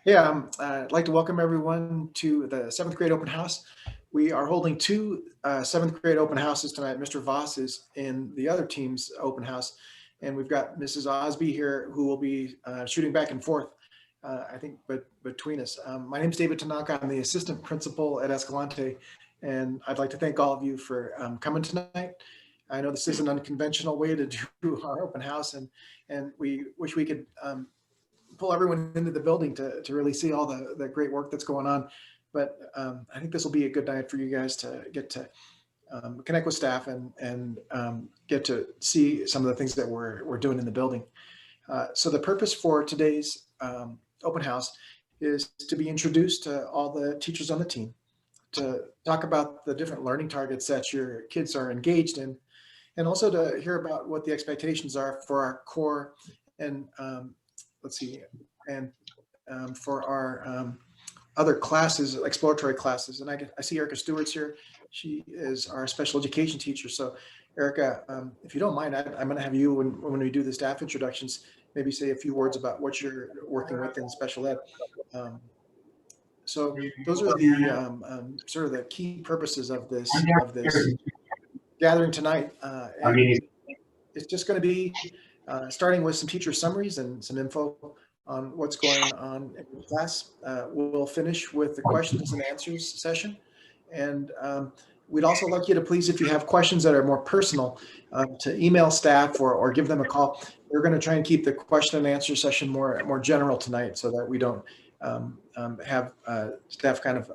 Yeah, I'd like to welcome everyone to the seventh grade open house. We are holding two seventh grade open houses tonight. Mr. Voss is in the other team's open house, and we've got Mrs. Osby here who will be shooting back and forth, I think, but between us. My name is David Tanaka. I'm the assistant principal at Escalante, and I'd like to thank all of you for coming tonight. I know this is an unconventional way to do our open house, and we wish we could pull everyone into the building to really see all the great work that's going on. But I think this will be a good night for you guys to get to connect with staff and get to see some of the things that we're doing in the building. So the purpose for today's open house is to be introduced to all the teachers on the team, to talk about the different learning targets that your kids are engaged in, and also to hear about what the expectations are for our core and let's see, and for our other classes, exploratory classes. And I see Erica Stewart's here. She is our special education teacher. So Erica, if you don't mind, I'm going to have you, when we do the staff introductions, maybe say a few words about what you're working with in special ed. Um, so those are the sort of the key purposes of this gathering tonight. And it's just going to be starting with some teacher summaries and some info on what's going on in class. We'll finish with the questions and answers session. And we'd also like you to please, if you have questions that are more personal, to email staff or give them a call. We're going to try and keep the question and answer session more general tonight so that we don't have staff kind of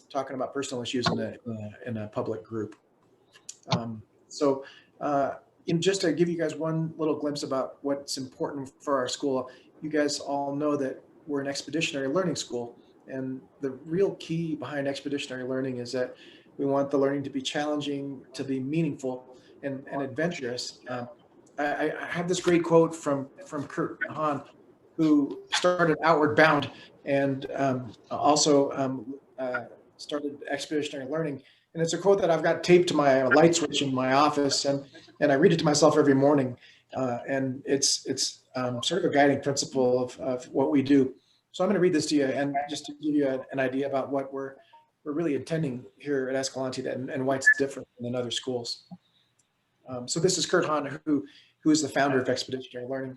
talking about personal issues in a public group. So just to give you guys one little glimpse about what's important for our school, you guys all know that we're an expeditionary learning school. And the real key behind expeditionary learning is that we want the learning to be challenging, to be meaningful and adventurous. I have this great quote from Kurt Hahn, who started Outward Bound and also started expeditionary learning. And it's a quote that I've got taped to my light switch in my office, and I read it to myself every morning. And it's sort of a guiding principle of what we do. So I'm going to read this to you, and just to give you an idea about what we're really intending here at Escalante and why it's different than other schools. So this is Kurt Hahn, who is the founder of expeditionary learning.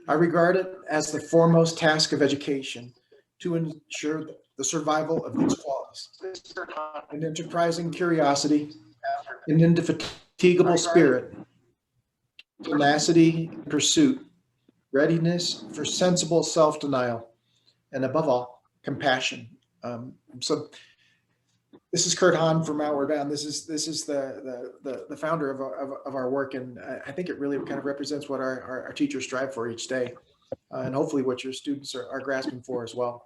I regard it as the foremost task of education to ensure the survival of these qualities: an enterprising curiosity, an indefatigable spirit, tenacity in pursuit, readiness for sensible self-denial, and above all, compassion. So this is Kurt Hahn from Outward Bound. This is the founder of our work, and I think it really kind of represents what our teachers strive for each day, and hopefully what your students are grasping for as well.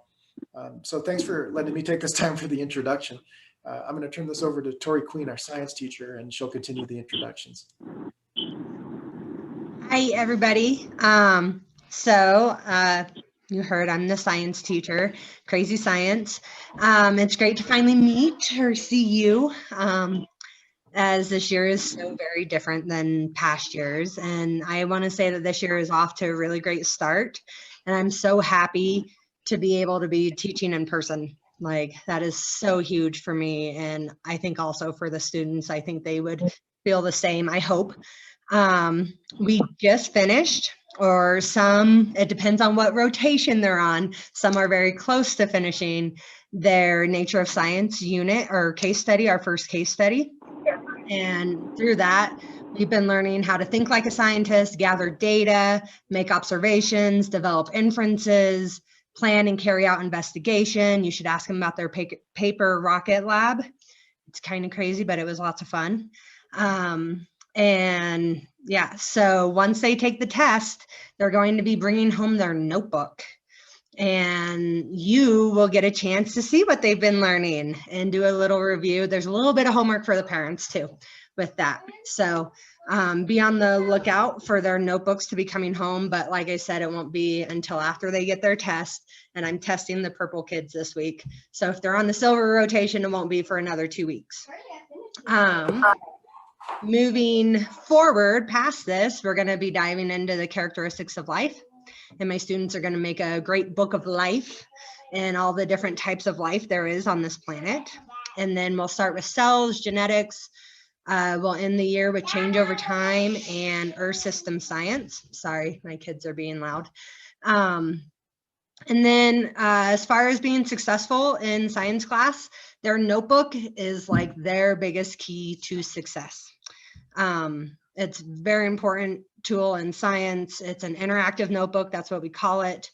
So thanks for letting me take this time for the introduction. I'm going to turn this over to Tori Queen, our science teacher, and she'll continue the introductions. Hi, everybody. You heard I'm the science teacher, Crazy Science. It's great to finally meet or see you, as this year is so very different than past years. And I want to say that this year is off to a really great start. And I'm so happy to be able to be teaching in person. Like, that is so huge for me. And I think also for the students, I think they would feel the same, I hope. We just finished, or some, it depends on what rotation they're on. Some are very close to finishing their Nature of Science unit or case study, our first case study. And through that, we've been learning how to think like a scientist, gather data, make observations, develop inferences, plan and carry out investigation. You should ask them about their paper rocket lab. It's kind of crazy, but it was lots of fun. And yeah, so once they take the test, they're going to be bringing home their notebook, and you will get a chance to see what they've been learning and do a little review. There's a little bit of homework for the parents too with that. So be on the lookout for their notebooks to be coming home. But like I said, it won't be until after they get their test. And I'm testing the purple kids this week. So if they're on the silver rotation, it won't be for another 2 weeks. Moving forward past this, we're going to be diving into the characteristics of life. and my students are going to make a great book of life and all the different types of life there is on this planet. And then we'll start with cells, genetics. We'll end the year with change over time and Earth system science. Sorry, my kids are being loud. And then as far as being successful in science class, their notebook is like their biggest key to success. It's a very important tool in science. It's an interactive notebook. That's what we call it.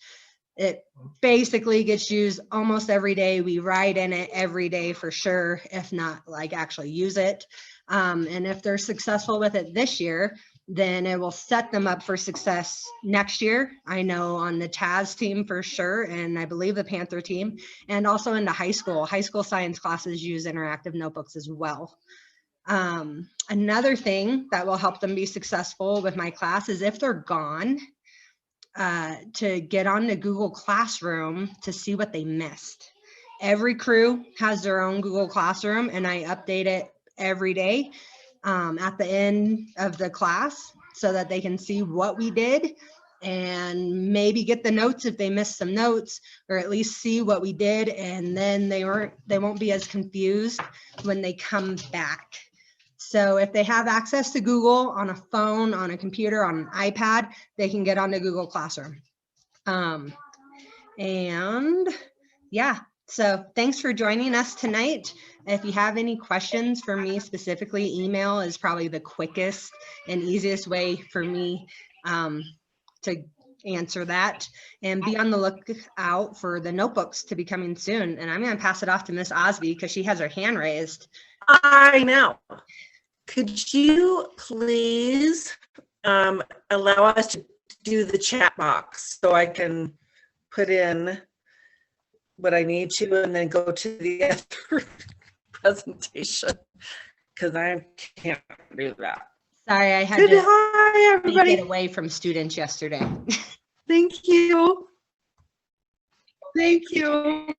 It basically gets used almost every day. We write in it every day for sure, if not like actually use it. And if they're successful with it this year, then it will set them up for success next year. I know on the Taz team for sure, and I believe the Panther team, and also into high school. High school science classes use interactive notebooks as well. Another thing that will help them be successful with my class is if they're gone, to get on the Google Classroom to see what they missed. Every crew has their own Google Classroom, and I update it every day at the end of the class so that they can see what we did and maybe get the notes if they missed some notes, or at least see what we did, and then they won't be as confused when they come back. So if they have access to Google on a phone, on a computer, on an iPad, they can get onto Google Classroom. And yeah, so thanks for joining us tonight. If you have any questions for me specifically, email is probably the quickest and easiest way for me to answer that. And be on the lookout for the notebooks to be coming soon. And I'm going to pass it off to Miss Osby because she has her hand raised. I know. Could you please allow us to do the chat box so I can put in what I need to and then go to the other presentation, because I can't do that. Sorry, I had Good. to Hi, everybody. get away from students yesterday. Thank you. Thank you.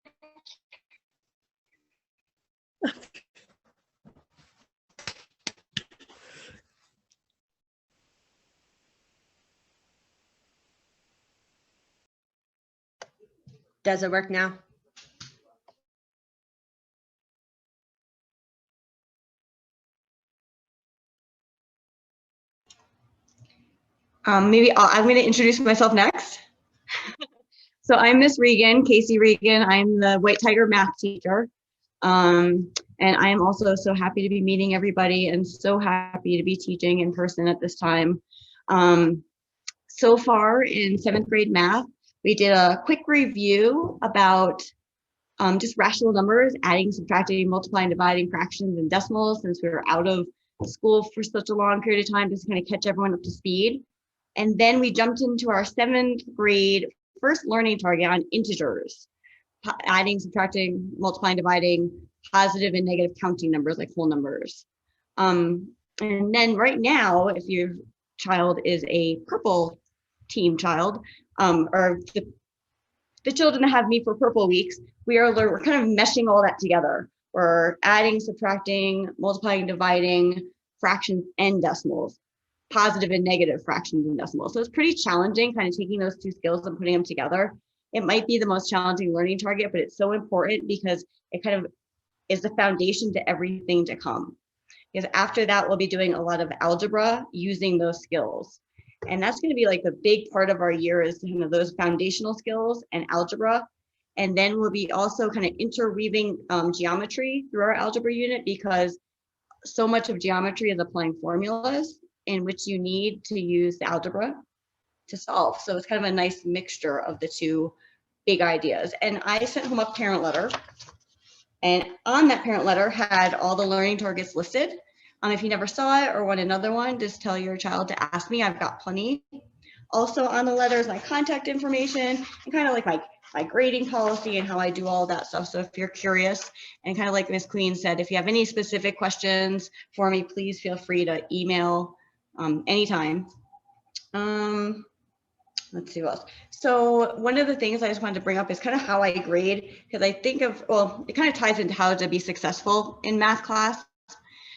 Does it work now? I'm going to introduce myself next. So I'm Miss Regan, Casey Regan. I'm the White Tiger math teacher. And I am also so happy to be meeting everybody and so happy to be teaching in person at this time. So far in 7th grade math, we did a quick review about just rational numbers, adding, subtracting, multiplying, dividing, fractions, and decimals, since we were out of school for such a long period of time, just to kind of catch everyone up to speed. And then we jumped into our 7th grade first learning target on integers, adding, subtracting, multiplying, dividing, positive and negative counting numbers like whole numbers. And then right now, if your child is a purple team child, or the children that have me for purple weeks, we're kind of meshing all that together. We're adding, subtracting, multiplying, dividing, fractions and decimals, positive and negative fractions and decimals. So it's pretty challenging kind of taking those two skills and putting them together. It might be the most challenging learning target, but it's so important because it kind of is the foundation to everything to come. Because after that, we'll be doing a lot of algebra using those skills. And that's going to be like the big part of our year is kind of those foundational skills and algebra. And then we'll be also kind of interweaving geometry through our algebra unit, because so much of geometry is applying formulas in which you need to use the algebra to solve. So it's kind of a nice mixture of the two big ideas. And I sent home a parent letter, and on that parent letter had all the learning targets listed. If you never saw it or want another one, just tell your child to ask me. I've got plenty. Also on the letter is my contact information and kind of like my grading policy and how I do all that stuff. So if you're curious, and kind of like Ms. Queen said, if you have any specific questions for me, please feel free to email anytime. Let's see what else. So one of the things I just wanted to bring up is kind of how I grade, because I think of, well, it kind of ties into how to be successful in math class.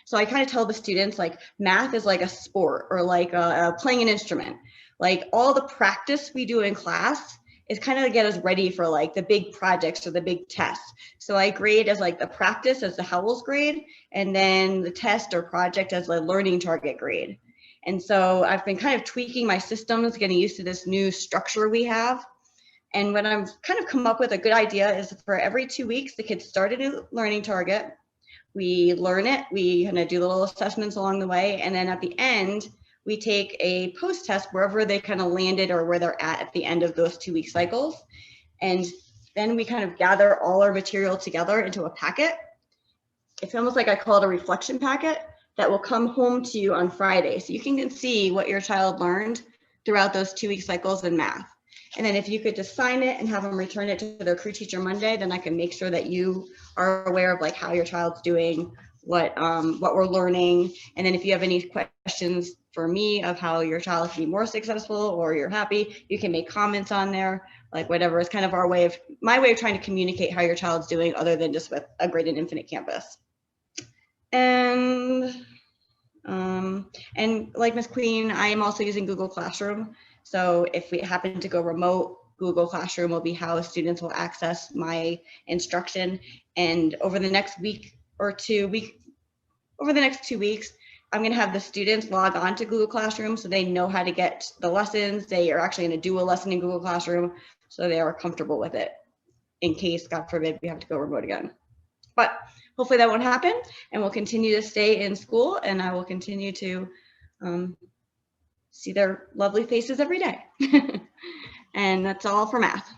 So I kind of tell the students like math is like a sport or like playing an instrument. like all the practice we do in class is kind of to get us ready for like the big projects or the big tests. So I grade as like the practice as the Howells grade, and then the test or project as a learning target grade. And so I've been kind of tweaking my systems, getting used to this new structure we have. And what I've kind of come up with a good idea is for every 2 weeks, the kids start a new learning target. We learn it, we kind of do little assessments along the way. And then at the end, we take a post test wherever they kind of landed or where they're at the end of those 2 week cycles. And then we kind of gather all our material together into a packet. It's almost like I call it a reflection packet that will come home to you on Friday. So you can see what your child learned throughout those 2 week cycles in math. And then if you could just sign it and have them return it to their crew teacher Monday, then I can make sure that you are aware of like how your child's doing, what we're learning. And then if you have any questions for me of how your child can be more successful or you're happy, you can make comments on there, like whatever. It's kind of my way of trying to communicate how your child's doing other than just with a Graded Infinite Campus. And like Ms. Queen, I am also using Google Classroom. So if we happen to go remote, Google Classroom will be how students will access my instruction. And over the next week or 2 weeks, I'm going to have the students log on to Google Classroom so they know how to get the lessons. They are actually going to do a lesson in Google Classroom so they are comfortable with it in case, God forbid, we have to go remote again. But hopefully that won't happen, and we'll continue to stay in school, and I will continue to see their lovely faces every day. And that's all for math.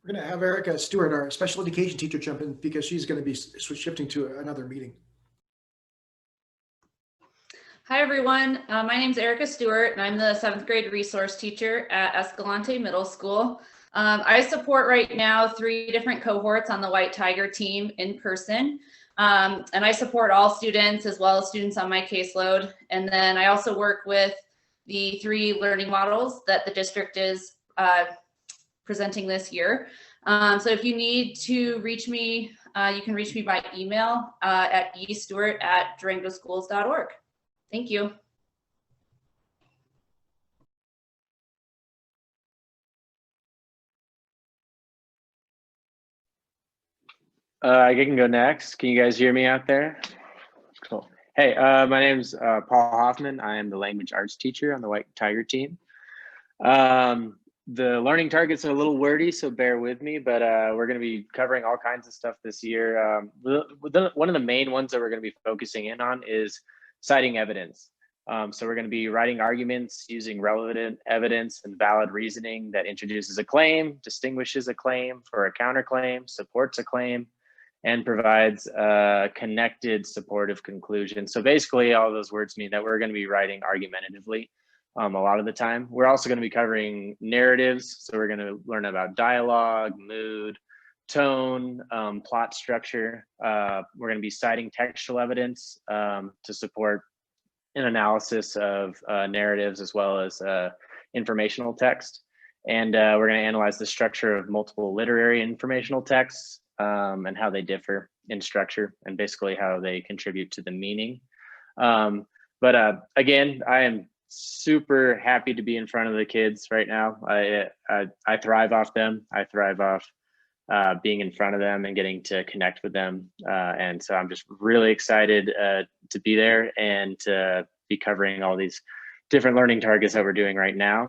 We're going to have Erica Stewart, our special education teacher, jump in because she's going to be shifting to another meeting. Hi, everyone. My name is Erica Stewart, and I'm the 7th grade resource teacher at Escalante Middle School. I support right now 3 different cohorts on the White Tiger team in person. And I support all students as well as students on my caseload. And then I also work with the 3 learning models that the district is presenting this year. So if you need to reach me, you can reach me by email at estewart@durangoschools.org. Thank you. I can go next. Can you guys hear me out there? Cool. Hey, my name's Paul Hoffman. I am the language arts teacher on the White Tiger team. The learning targets are a little wordy, so bear with me, but we're going to be covering all kinds of stuff this year. One of the main ones that we're going to be focusing in on is citing evidence. So we're going to be writing arguments using relevant evidence and valid reasoning that introduces a claim, distinguishes a claim for a counterclaim, supports a claim, and provides a connected supportive conclusion. So basically all those words mean that we're going to be writing argumentatively a lot of the time. We're also going to be covering narratives. So we're going to learn about dialogue, mood, tone, plot structure. We're going to be citing textual evidence to support an analysis of narratives as well as informational text. And we're going to analyze the structure of multiple literary informational texts and how they differ in structure and basically how they contribute to the meaning. But again, I am super happy to be in front of the kids right now. I thrive off them. I thrive off being in front of them and getting to connect with them. And so I'm just really excited to be there and to be covering all these different learning targets that we're doing right now.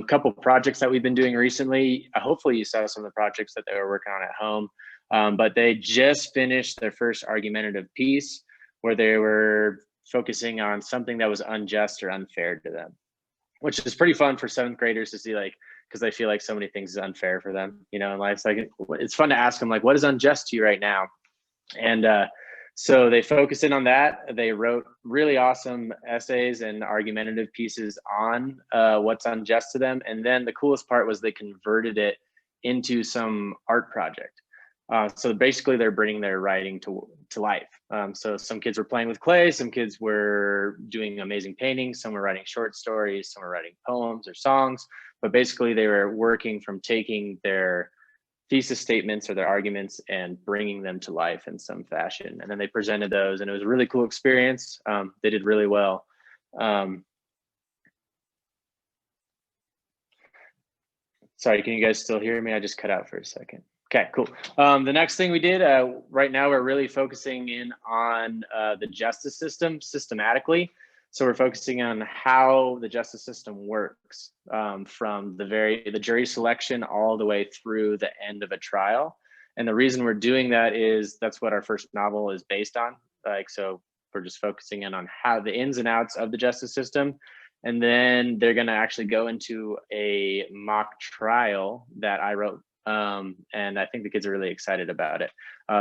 Couple projects that we've been doing recently. Hopefully you saw some of the projects that they were working on at home, but they just finished their first argumentative piece where they were focusing on something that was unjust or unfair to them, which is pretty fun for 7th graders to see, like, because I feel like so many things is unfair for them, you know, in life. Like, it's fun to ask them, like, what is unjust to you right now? And so they focused in on that. They wrote really awesome essays and argumentative pieces on what's unjust to them. And then the coolest part was they converted it into some art project. So basically they're bringing their writing to life. So some kids were playing with clay, some kids were doing amazing paintings, some were writing short stories, some were writing poems or songs, but basically they were working from taking their thesis statements or their arguments and bringing them to life in some fashion. And then they presented those, and it was a really cool experience. They did really well. Sorry, can you guys still hear me? I just cut out for a second. Okay, cool. The next thing we did, right now we're really focusing in on the justice system systematically. So we're focusing on how the justice system works, from the jury selection all the way through the end of a trial. And the reason we're doing that is that's what our first novel is based on. So we're just focusing in on how the ins and outs of the justice system. And then they're going to actually go into a mock trial that I wrote. And I think the kids are really excited about it.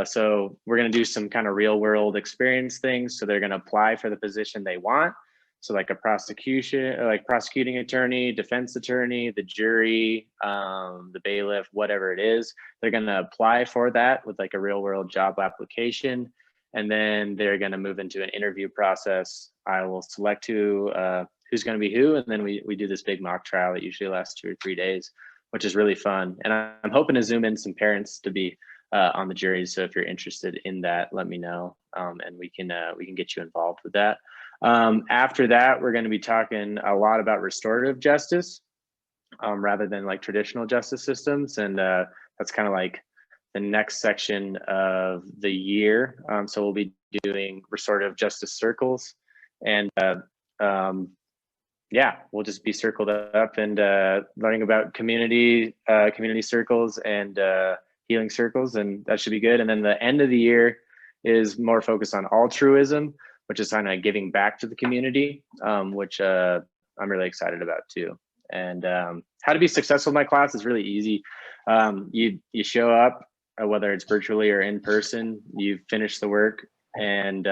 So we're going to do some kind of real world experience things. So they're going to apply for the position they want. So like a prosecuting attorney, defense attorney, the jury, the bailiff, whatever it is, they're going to apply for that with like a real world job application. And then they're going to move into an interview process. I will select who's going to be who. And then we do this big mock trial that usually lasts 2 or 3 days, which is really fun. And I'm hoping to zoom in some parents to be on the jury. So if you're interested in that, let me know, and we can get you involved with that. After that, we're going to be talking a lot about restorative justice, rather than like traditional justice systems. And that's kind of like the next section of the year. So we'll be doing restorative justice circles, and yeah, we'll just be circled up and learning about community circles and healing circles, and that should be good. And then the end of the year is more focused on altruism, which is kind of giving back to the community, which I'm really excited about too. And how to be successful in my class is really easy. You show up, whether it's virtually or in person, you finish the work, and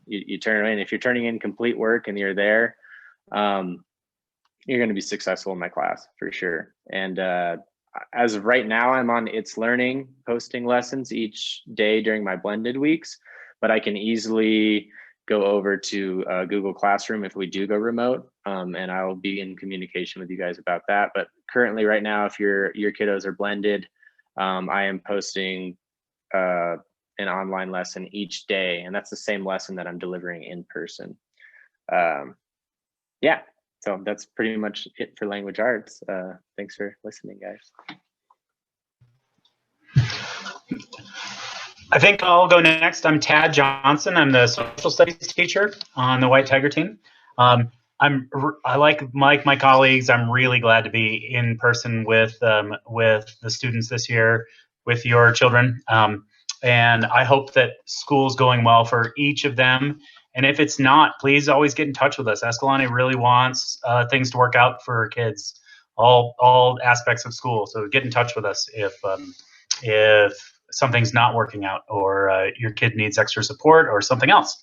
you turn it in. If you're turning in complete work and you're there, you're going to be successful in my class for sure. And as of right now, I'm on It's Learning, posting lessons each day during my blended weeks, but I can easily go over to Google Classroom if we do go remote, and I'll be in communication with you guys about that. But currently right now, if your kiddos are blended, I am posting an online lesson each day, and that's the same lesson that I'm delivering in person. Yeah, so that's pretty much it for language arts. Thanks for listening, guys. I think I'll go next. I'm Tad Johnson. I'm the social studies teacher on the White Tiger team. I like my colleagues. I'm really glad to be in person with the students this year, with your children. And I hope that school's going well for each of them. And if it's not, please always get in touch with us. Escalante really wants things to work out for kids, all aspects of school. So get in touch with us if something's not working out, or your kid needs extra support, or something else,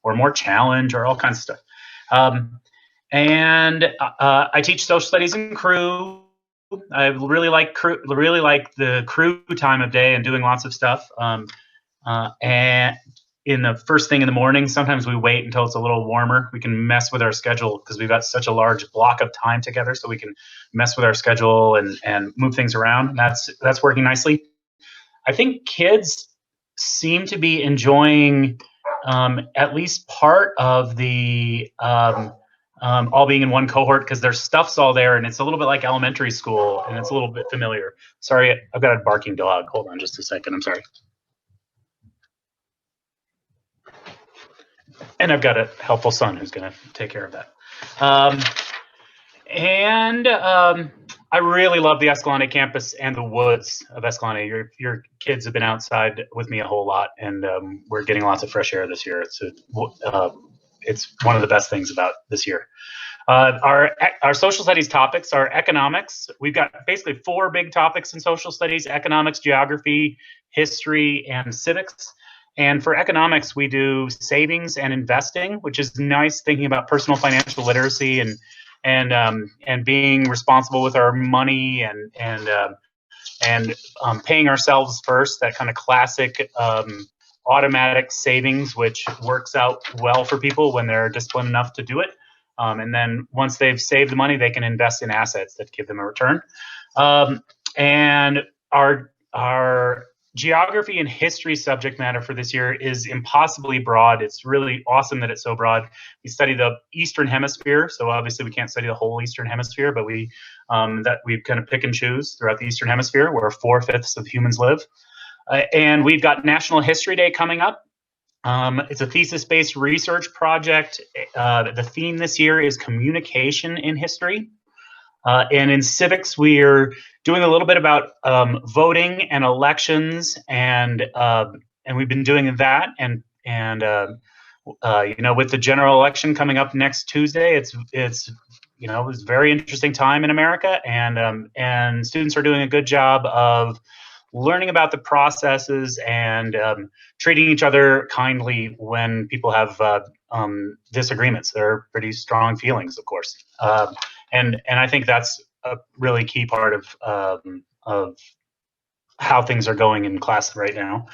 or more challenge, or all kinds of stuff. And I teach social studies in crew. I really like the crew time of day and doing lots of stuff. And in the first thing in the morning, sometimes we wait until it's a little warmer. We can mess with our schedule because we've got such a large block of time together, so we can mess with our schedule and move things around. That's working nicely. I think kids seem to be enjoying at least part of the all being in one cohort, because their stuff's all there, and it's a little bit like elementary school, and it's a little bit familiar. Sorry, I've got a barking dog. Hold on just a second. I'm sorry. And I've got a helpful son who's going to take care of that. I really love the Escalante campus and the woods of Escalante. Your kids have been outside with me a whole lot, and we're getting lots of fresh air this year. It's one of the best things about this year. Our social studies topics are economics. We've got basically 4 big topics in social studies: economics, geography, history, and civics. And for economics, we do savings and investing, which is nice, thinking about personal financial literacy and being responsible with our money and paying ourselves first. That kind of classic automatic savings, which works out well for people when they're disciplined enough to do it. And then once they've saved the money, they can invest in assets that give them a return. And our our geography and history subject matter for this year is impossibly broad. It's really awesome that it's so broad. We study the Eastern Hemisphere, so obviously we can't study the whole Eastern Hemisphere, but we kind of pick and choose throughout the Eastern Hemisphere, where 4/5 of humans live. And we've got National History Day coming up. It's a thesis-based research project. The theme this year is communication in history. And in civics, we're doing a little bit about voting and elections, and we've been doing that. And with the general election coming up next Tuesday, it's a very interesting time in America, and students are doing a good job of learning about the processes and treating each other kindly when people have disagreements. There are pretty strong feelings, of course. And I think that's a really key part of how things are going in class right now.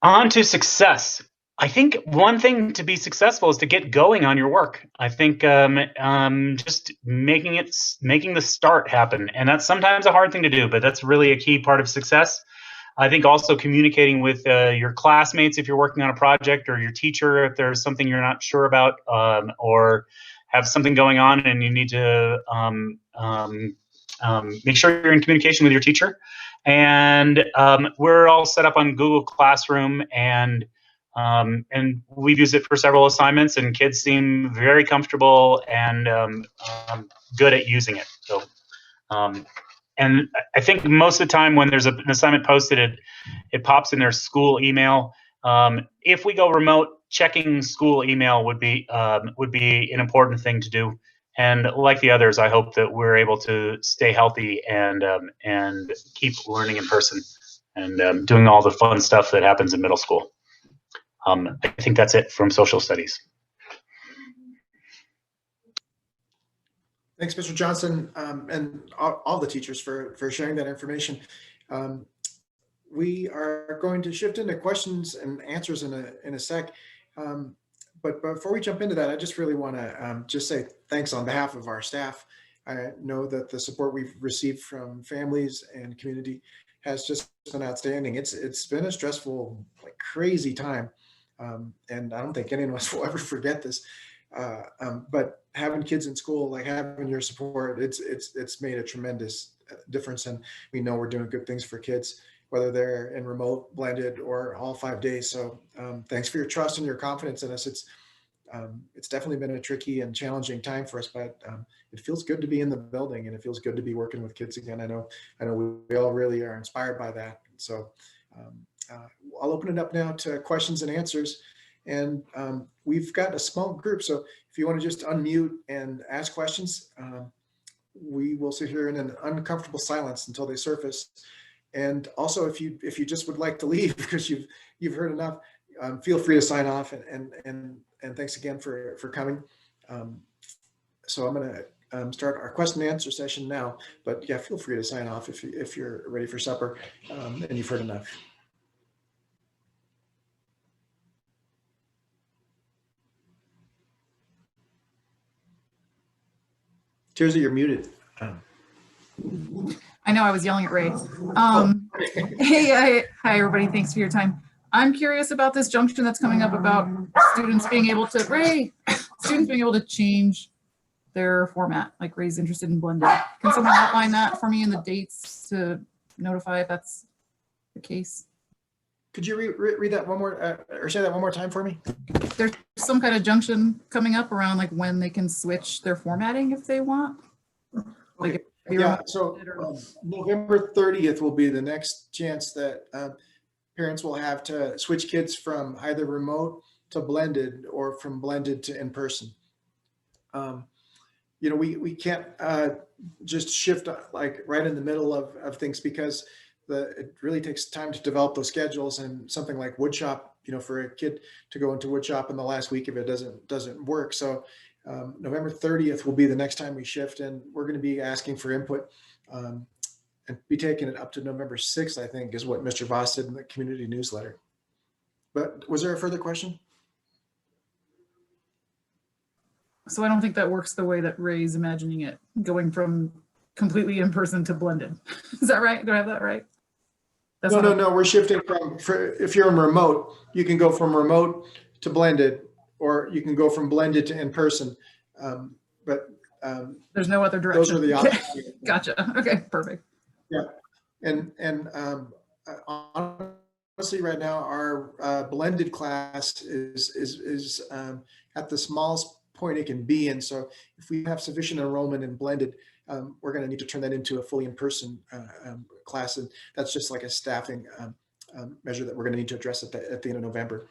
On to success. I think one thing to be successful is to get going on your work. I think just making the start happen, and that's sometimes a hard thing to do, but that's really a key part of success. I think also communicating with your classmates if you're working on a project, or your teacher if there's something you're not sure about, or have something going on and you need to make sure you're in communication with your teacher. And we're all set up on Google Classroom, and we've used it for several assignments, and kids seem very comfortable and good at using it. So, and I think most of the time when there's an assignment posted, it pops in their school email. If we go remote, checking school email would be an important thing to do. And like the others, I hope that we're able to stay healthy and keep learning in person and doing all the fun stuff that happens in middle school. I think that's it from social studies. Thanks, Mr. Johnson, and all the teachers for sharing that information. We are going to shift into questions and answers in a sec. But before we jump into that, I just really want to just say thanks on behalf of our staff. I know that the support we've received from families and community has just been outstanding. It's been a stressful, like crazy time. And I don't think any of us will ever forget this. But having kids in school, like having your support, it's made a tremendous difference. And we know we're doing good things for kids, whether they're in remote, blended, or all 5 days. So thanks for your trust and your confidence in us. It's definitely been a tricky and challenging time for us, but it feels good to be in the building, and it feels good to be working with kids again. I know we all really are inspired by that. So I'll open it up now to questions and answers. And we've got a small group, so if you want to just unmute and ask questions, we will sit here in an uncomfortable silence until they surface. And also, if you just would like to leave because you've heard enough, feel free to sign off. And thanks again for coming. So I'm going to start our question and answer session now. But yeah, feel free to sign off if you're ready for supper and you've heard enough. Tirzah, you're muted. I know I was yelling at Ray. Hey, hi everybody. Thanks for your time. I'm curious about this junction that's coming up about students being able to change their format. Like Ray's interested in blended. Can someone outline that for me in the dates to notify if that's the case? Could you read that one more or say that one more time for me? There's some kind of junction coming up around like when they can switch their formatting if they want. Like Okay. Yeah, so November 30th will be the next chance that parents will have to switch kids from either remote to blended or from blended to in-person. We can't just shift like right in the middle of things because it really takes time to develop those schedules, and something like woodshop, for a kid to go into woodshop in the last week if it doesn't work. So November 30th will be the next time we shift, and we're going to be asking for input and be taking it up to November 6th, I think, is what Mr. Voss said in the community newsletter. But was there a further question? So I don't think that works the way that Ray's imagining it, going from completely in person to blended. Is that right? Do I have that right? That's No, not- no, no, we're shifting if you're in remote, you can go from remote to blended, or you can go from blended to in person. But There's no other direction. those are the Okay. options. Gotcha. Okay, perfect. And honestly, right now, our blended class is at the smallest point it can be. And so if we have sufficient enrollment in blended, we're going to need to turn that into a fully in-person class. And that's just like a staffing measure that we're going to need to address at the end of November.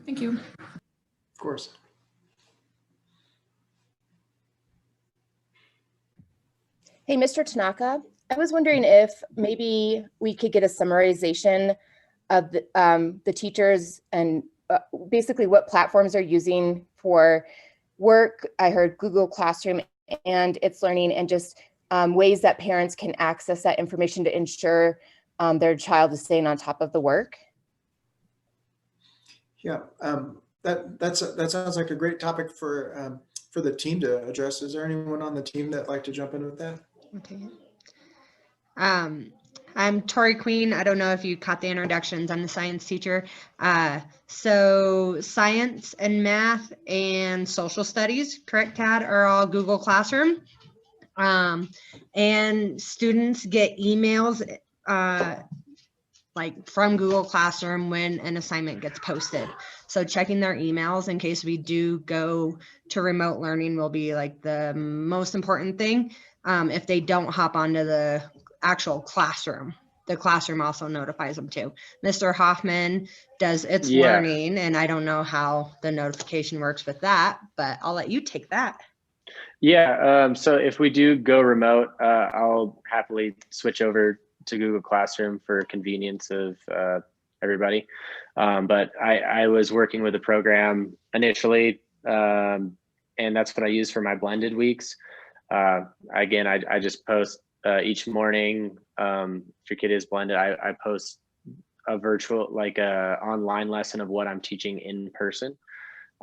Thank you. Of course. Hey, Mr. Tanaka, I was wondering if maybe we could get a summarization of the teachers and basically what platforms they're using for work. I heard Google Classroom and It's Learning, and just ways that parents can access that information to ensure their child is staying on top of the work. Yeah, that sounds like a great topic for the team to address. Is there anyone on the team that'd like to jump in with that? Okay. I'm Tori Queen. I don't know if you caught the introductions. I'm the science teacher. So science and math and social studies, correct, Tad, are all Google Classroom. And students get emails like from Google Classroom when an assignment gets posted. So checking their emails in case we do go to remote learning will be like the most important thing. If they don't hop onto the actual classroom, the classroom also notifies them too. Mr. Hoffman does It's Learning, and I don't know how the notification works with that, but I'll let you take that. Yeah, so if we do go remote, I'll happily switch over to Google Classroom for convenience of everybody. But I was working with a program initially, and that's what I use for my blended weeks. Again, I just post each morning. If your kid is blended, I post a virtual, like a online lesson of what I'm teaching in person.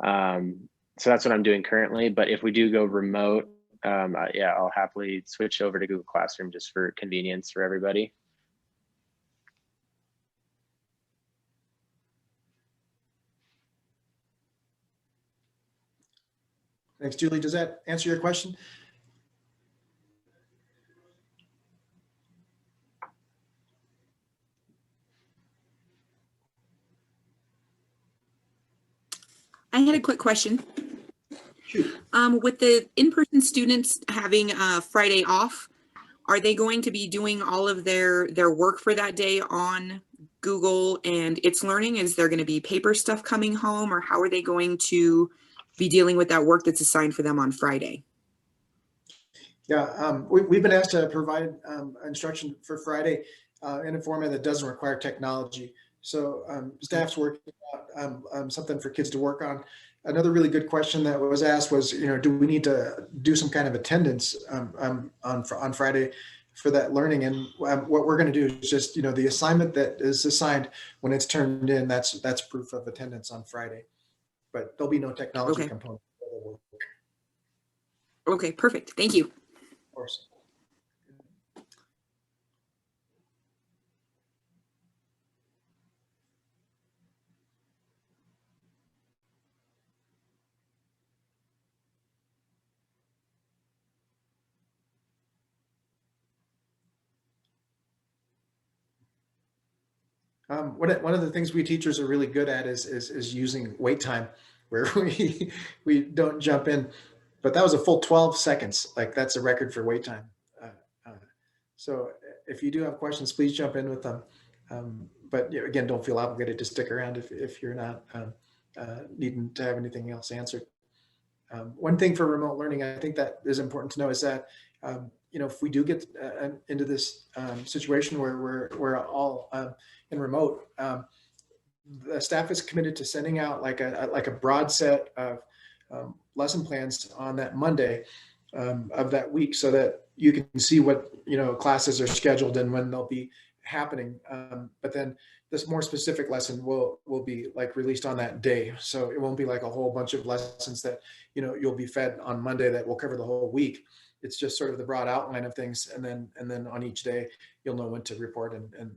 So that's what I'm doing currently. But if we do go remote, yeah, I'll happily switch over to Google Classroom just for convenience for everybody. Thanks, Julie. Does that answer your question? I had a quick question. Shoot. With the in-person students having Friday off, are they going to be doing all of their work for that day on Google and It's Learning? Is there going to be paper stuff coming home, or how are they going to be dealing with that work that's assigned for them on Friday? Yeah, we've been asked to provide instruction for Friday in a format that doesn't require technology. So staff's working out something for kids to work on. Another really good question that was asked was, do we need to do some kind of attendance on Friday for that learning? And what we're going to do is just, the assignment that is assigned when it's turned in, that's proof of attendance on Friday. But there'll be no technology component. Okay, perfect. Thank you. Of course. One of the things we teachers are really good at is using wait time, where we don't jump in. But that was a full 12 seconds. Like, that's a record for wait time. So if you do have questions, please jump in with them. But again, don't feel obligated to stick around if you're not needing to have anything else answered. One thing for remote learning, I think that is important to know, is that if we do get into this situation where we're all in remote, the staff is committed to sending out like a broad set of lesson plans on that Monday of that week, so that you can see what classes are scheduled and when they'll be happening. But then this more specific lesson will be like released on that day. So it won't be like a whole bunch of lessons that, you'll be fed on Monday that will cover the whole week. It's just sort of the broad outline of things. And then on each day, you'll know when to report, and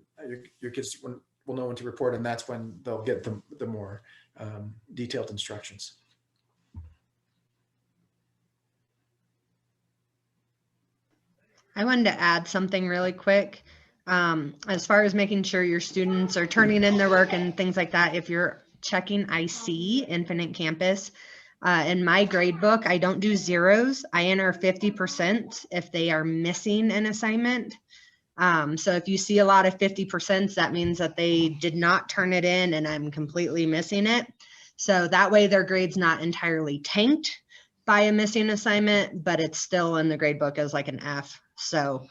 your kids will know when to report. And that's when they'll get the more detailed instructions. I wanted to add something really quick. As far as making sure your students are turning in their work and things like that, if you're checking IC, Infinite Campus, in my grade book, I don't do zeros. I enter 50% if they are missing an assignment. So if you see a lot of 50%, that means that they did not turn it in and I'm completely missing it. So that way their grade's not entirely tanked by a missing assignment, but it's still in the grade book as like an F. So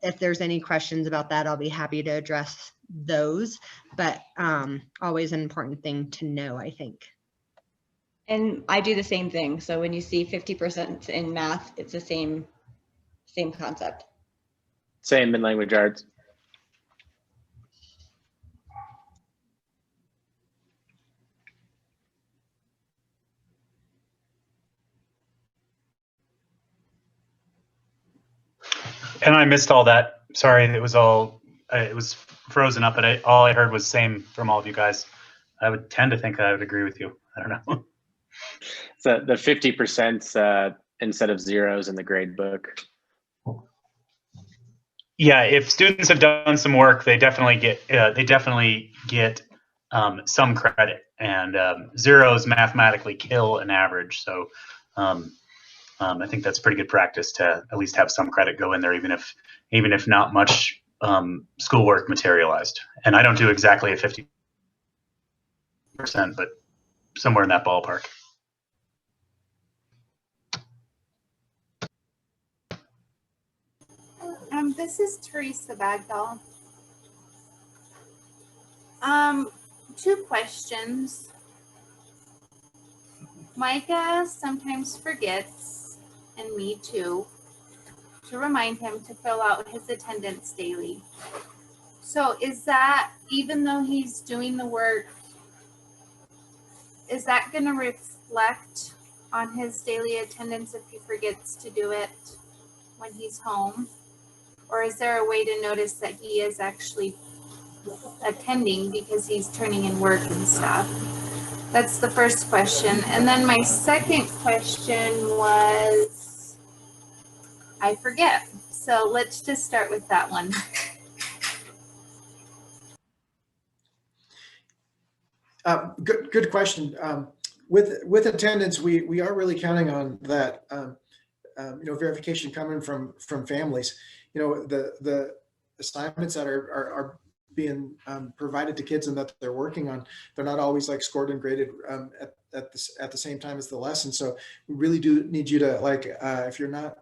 if there's any questions about that, I'll be happy to address those, but always an important thing to know, I think. And I do the same thing. So when you see 50% in math, it's the same concept. Same in language arts. And I missed all that. Sorry, it was frozen up, but all I heard was same from all of you guys. I would tend to think that I would agree with you. I don't know. So the 50% instead of zeros in the grade book. Yeah, if students have done some work, they definitely get some credit, and zeros mathematically kill an average. So I think that's pretty good practice to at least have some credit go in there, even if not much schoolwork materialized. And I don't do exactly a 50%, but somewhere in that ballpark. This is Teresa Bagdahl. 2 questions. Micah sometimes forgets, and me too, to remind him to fill out his attendance daily. So is that, even though he's doing the work, is that going to reflect on his daily attendance if he forgets to do it when he's home? Or is there a way to notice that he is actually attending because he's turning in work and stuff? That's the first question. And then my second question was, I forget. So let's just start with that one. Good question. With attendance, we are really counting on that, verification coming from families. The assignments that are being provided to kids and that they're working on, they're not always like scored and graded at the same time as the lesson. So we really do need you to, like, if you're not,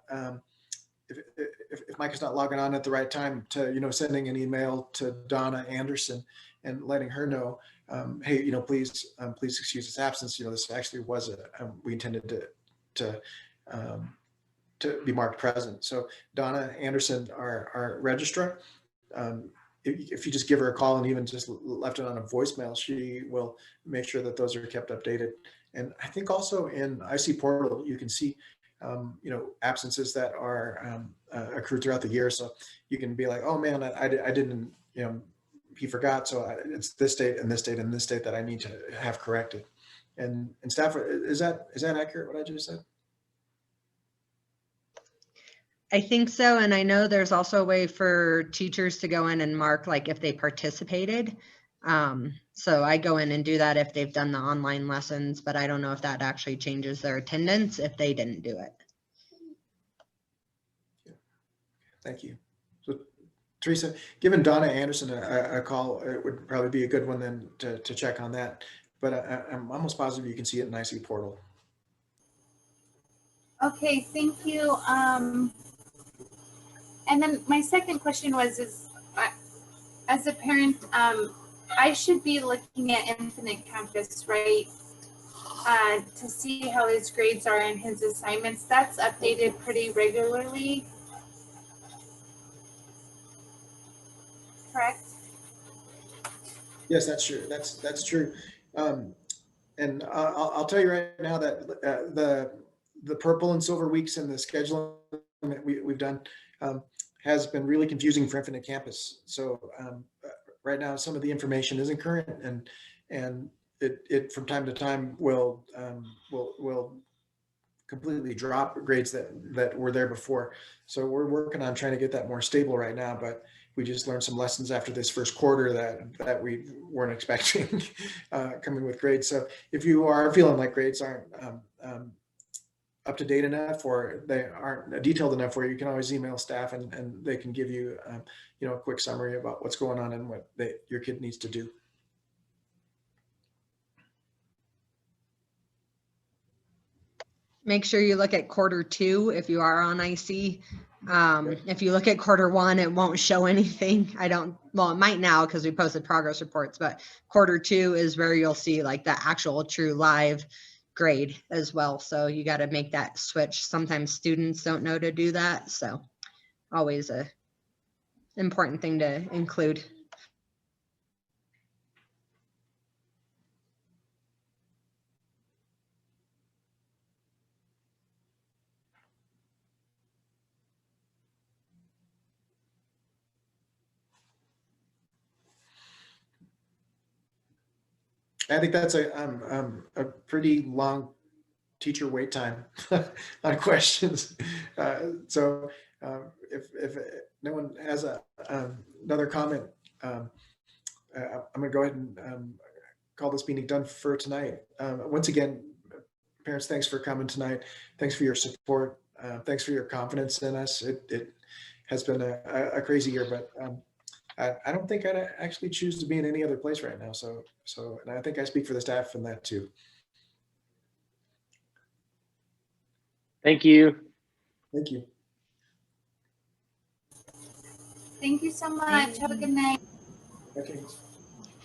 if Mike is not logging on at the right time, to, sending an email to Donna Anderson and letting her know, hey, please excuse this absence. This actually was we intended to be marked present. So Donna Anderson, our registrar, if you just give her a call and even just left it on a voicemail, she will make sure that those are kept updated. And I think also in IC Portal, you can see, absences that are accrued throughout the year. So you can be like, oh man, I didn't, he forgot. So it's this date and this date and this date that I need to have corrected. And staff, is that accurate, what I just said? I think so. And I know there's also a way for teachers to go in and mark like if they participated. So I go in and do that if they've done the online lessons, but I don't know if that actually changes their attendance if they didn't do it. Thank you. So Teresa, giving Donna Anderson a call, it would probably be a good one then to check on that. But I'm almost positive you can see it in IC Portal. Okay, thank you. And then my second question was, as a parent, I should be looking at Infinite Campus, right? To see how his grades are in his assignments. That's updated pretty regularly. correct? Yes, that's true. That's true. And I'll tell you right now that the purple and silver weeks and the scheduling that we've done has been really confusing for Infinite Campus. So right now, some of the information isn't current, and it from time to time will completely drop grades that were there before. So we're working on trying to get that more stable right now, but we just learned some lessons after this first quarter that we weren't expecting coming with grades. So if you are feeling like grades aren't up to date enough, or they aren't detailed enough for you, you can always email staff and they can give you, a quick summary about what's going on and what your kid needs to do. Make sure you look at quarter 2 if you are on IC. If you look at quarter 1, it won't show anything. Well, it might now because we posted progress reports, but quarter 2 is where you'll see like the actual true live grade as well. So you got to make that switch. Sometimes students don't know to do that. So always a important thing to include. I think that's a pretty long teacher wait time on questions. So if no one has another comment, I'm going to go ahead and call this meeting done for tonight. Once again, parents, thanks for coming tonight. Thanks for your support. Thanks for your confidence in us. It has been a crazy year, but I don't think I'd actually choose to be in any other place right now. So, and I think I speak for the staff in that too. Thank you. Thank you. Thank you so much. Have a good night. Okay.